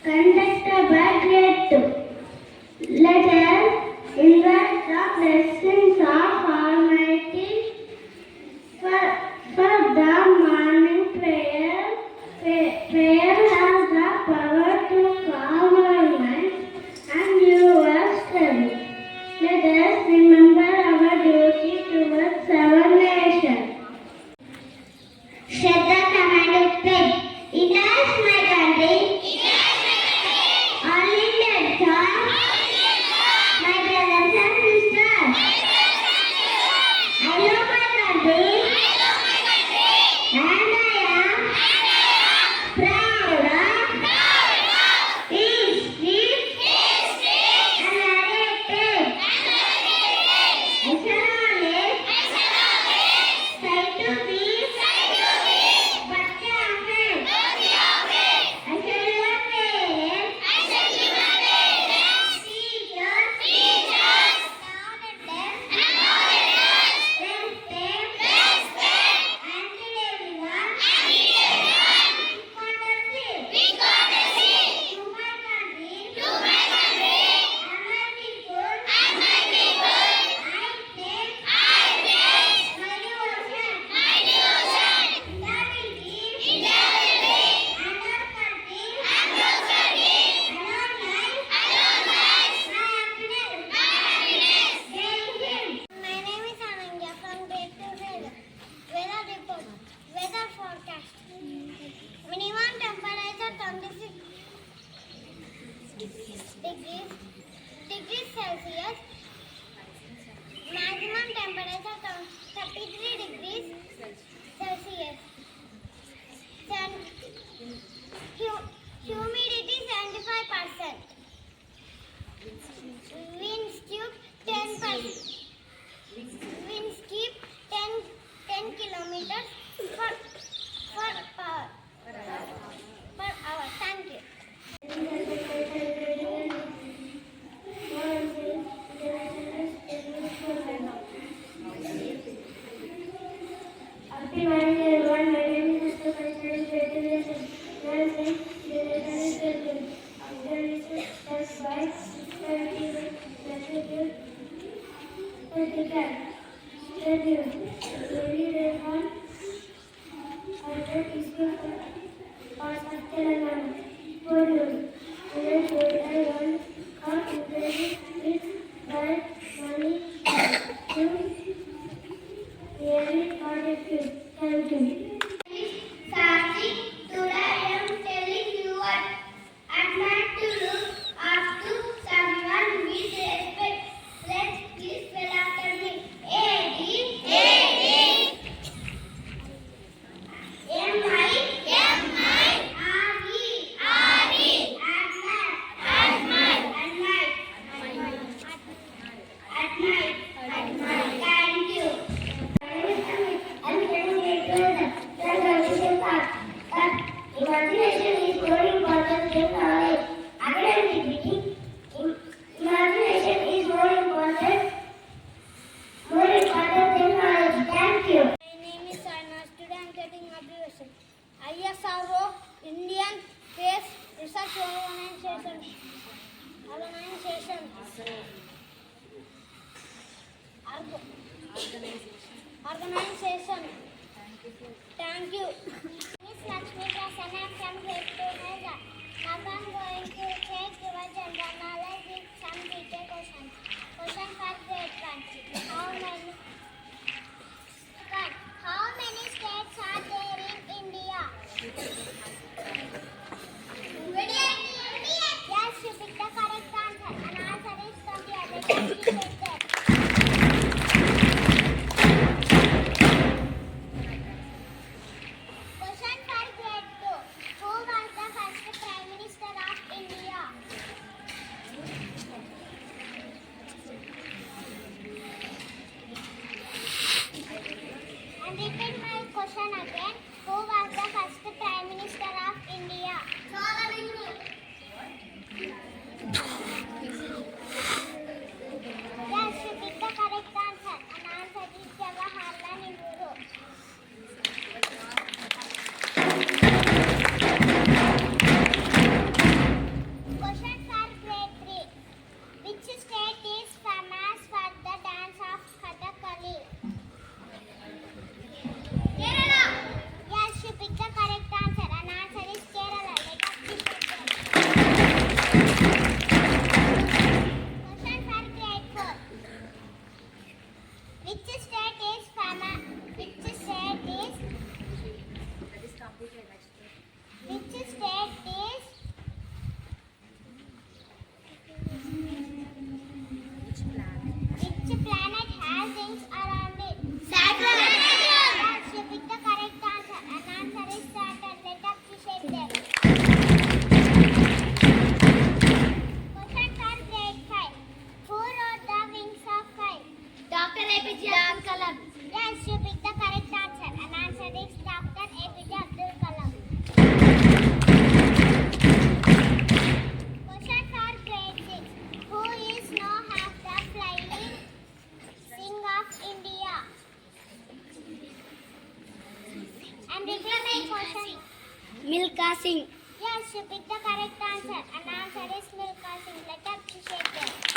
conducted by Grade II. Let us invite the blessings of Almighty for the morning prayer. Prayer has the power to calm our mind and your study. Let us remember our duty towards our nation. Shraddha command pledge. India is my country. All Indians are my brothers and sisters. I love my country and I am proud of history and heritage. I shall always try to be Bachcha Ahmed. I shall your parents, teachers, respect, and everyone. Courtesy to my country and my people. I pledge my devotion, integrity, and prosperity, and all life, my happiness. Jai Hind. My name is Ananya from Grade II Hazel. Weather report. Weather forecast. Minimum temperature 26 degrees Celsius. Maximum temperature 33 degrees Celsius. Humidity 75%. Wind speed 10%. Wind speed 10 kilometers per hour. Thank you. Happy morning, everyone. My name is Mr. President. Thank you. Today I am telling you what I'd like to look up to someone with respect. Let's please spell after me. A-D M-I-R-E At night. Thank you. Imagination is more important than knowledge. Academic imagination is more important than knowledge. Thank you. My name is Sana. Today I am getting abbreviation. ISRO, Indian Space Research Organization. Organization. Thank you. Miss Lakshmi Prasanna from Grade II Hazel. Now I am going to check your general knowledge with some detailed questions. Question for Grade I. How many states are there in India? Yes, you picked the correct answer. An answer is 20 other states there. Question for Grade II. Who was the Milka Singh. Yes, you picked the correct answer. And answer is Milka Singh. Let's appreciate them.